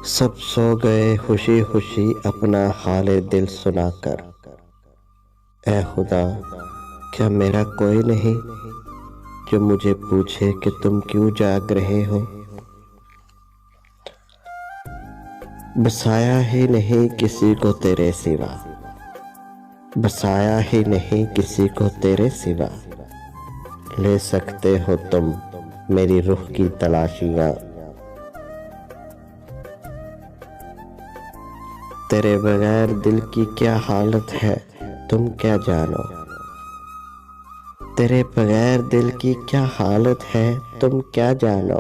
सब सो गए खुशी खुशी अपना हाले दिल सुनाकर। ऐ खुदा, क्या मेरा कोई नहीं जो मुझे पूछे कि तुम क्यों जाग रहे हो। बसाया ही नहीं किसी को तेरे सिवा, बसाया ही नहीं किसी को तेरे सिवा। ले सकते हो तुम मेरी रूह की तलाशियां। तेरे बगैर दिल की क्या हालत है तुम क्या जानो। तेरे बगैर दिल की क्या हालत है तुम क्या जानो।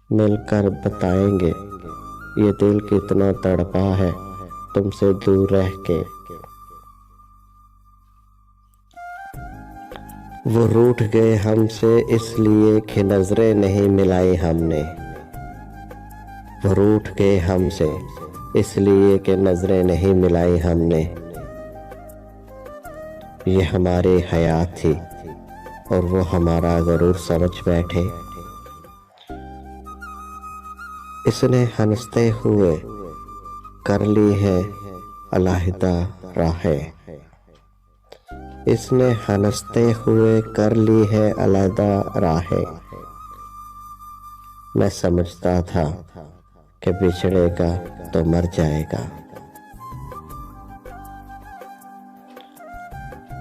मिलकर बताएंगे ये दिल कितना तड़पा है तुमसे दूर रह के। वो रूठ गए हमसे इसलिए कि नजरें नहीं मिलाई हमने। वो रूठ गए हमसे इसलिए कि नजरें नहीं मिलाई हमने। ये हमारी हयात थी और वो हमारा गरूर समझ बैठे। इसने हंसते हुए कर ली है अलहदा राहें। इसने हंसते हुए कर ली है अलहदा राहें। मैं समझता था कि बिछड़ेगा तो मर जाएगा।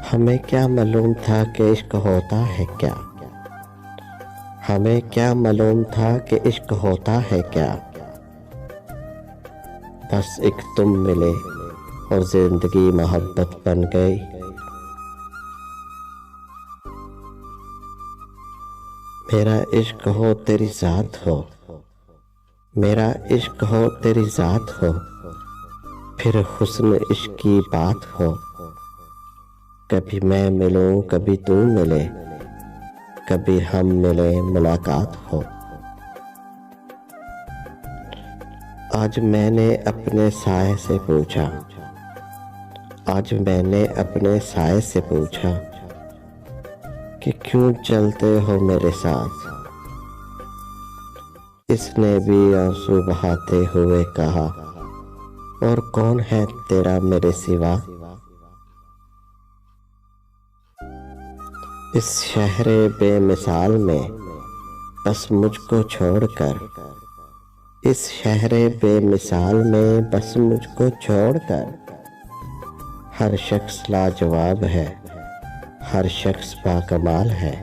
हमें क्या मालूम था कि इश्क होता है क्या। हमें क्या मालूम था कि इश्क होता है क्या। बस एक तुम मिले और जिंदगी मोहब्बत बन गई। मेरा इश्क हो तेरी जात हो, मेरा इश्क हो तेरी जात हो, फिर हुस्न इश्क की बात हो। कभी मैं मिलूं कभी तू मिले, कभी हम मिले मुलाकात हो। आज मैंने अपने साए से पूछा, आज मैंने अपने साए से पूछा कि क्यों चलते हो मेरे साथ। इसने भी आंसू बहाते हुए कहा, और कौन है तेरा मेरे सिवा। इस शहरे बेमिसाल में बस मुझको छोड़कर, इस शहरे बेमिसाल में बस मुझको छोड़कर। हर शख्स लाजवाब है, हर शख्स बाकमाल है।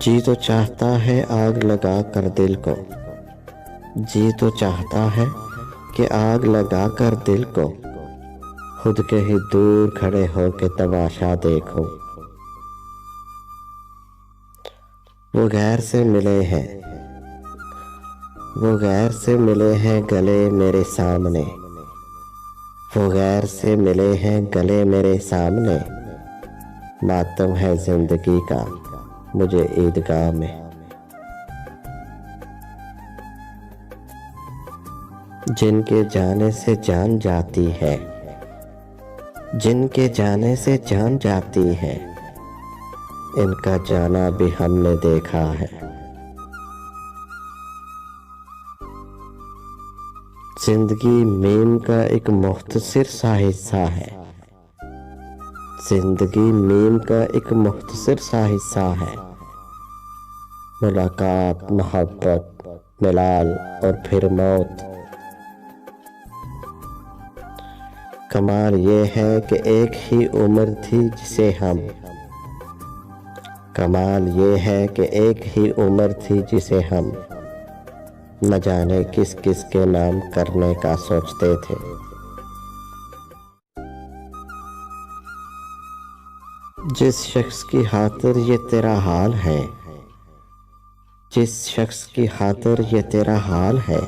जी तो चाहता है आग लगा कर दिल को, जी तो चाहता है कि आग लगा कर दिल को खुद के ही दूर खड़े हो के तमाशा देखो। वो गैर से मिले हैं, वो गैर से मिले हैं गले मेरे सामने। वो गैर से मिले हैं गले मेरे सामने। मातम है जिंदगी का मुझे ईदगाह में। जिनके जाने से जान जाती है, जिनके जाने से जान जाती है, इनका जाना भी हमने देखा है। जिंदगी मीम का एक मुख्तसर सा हिस्सा है। जिंदगी मीम का एक मुख्तसर सा हिस्सा है। मुलाकात, मोहब्बत, मिलाल और फिर मौत। कमाल ये है कि एक ही उम्र थी जिसे हम, कमाल ये है कि एक ही उम्र थी जिसे हम न जाने किस किस के नाम करने का सोचते थे। जिस शख्स की खातिर ये तेरा हाल है, जिस शख्स की खातिर ये तेरा हाल है,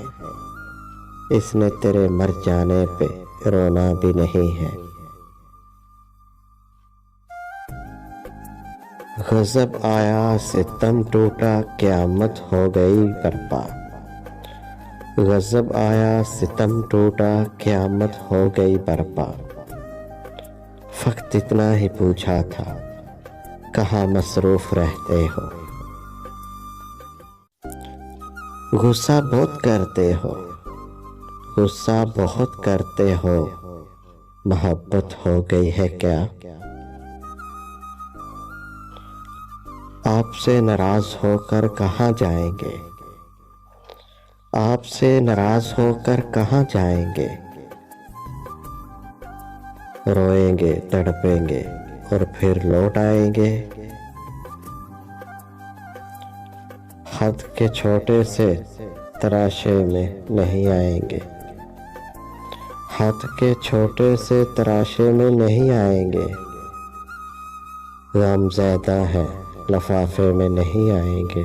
इसने तेरे मर जाने पे रोना भी नहीं है। गजब आया सितम टूटा क़यामत हो गई बर्पा। गजब आया सितम टूटा क़यामत हो गई बर्पा। फक्त इतना ही पूछा था, कहाँ मसरूफ रहते हो। गुस्सा बहुत करते हो, गुस्सा बहुत करते हो, मोहब्बत हो गई है क्या? आपसे नाराज होकर कहाँ जाएंगे, आपसे नाराज होकर कहाँ जाएंगे? रोएंगे, तड़पेंगे और फिर लौट आएंगे। हद के छोटे से तराशे में नहीं आएंगे, हद के छोटे से तराशे में नहीं आएंगे। गम ज़्यादा है, लफाफे में नहीं आएंगे।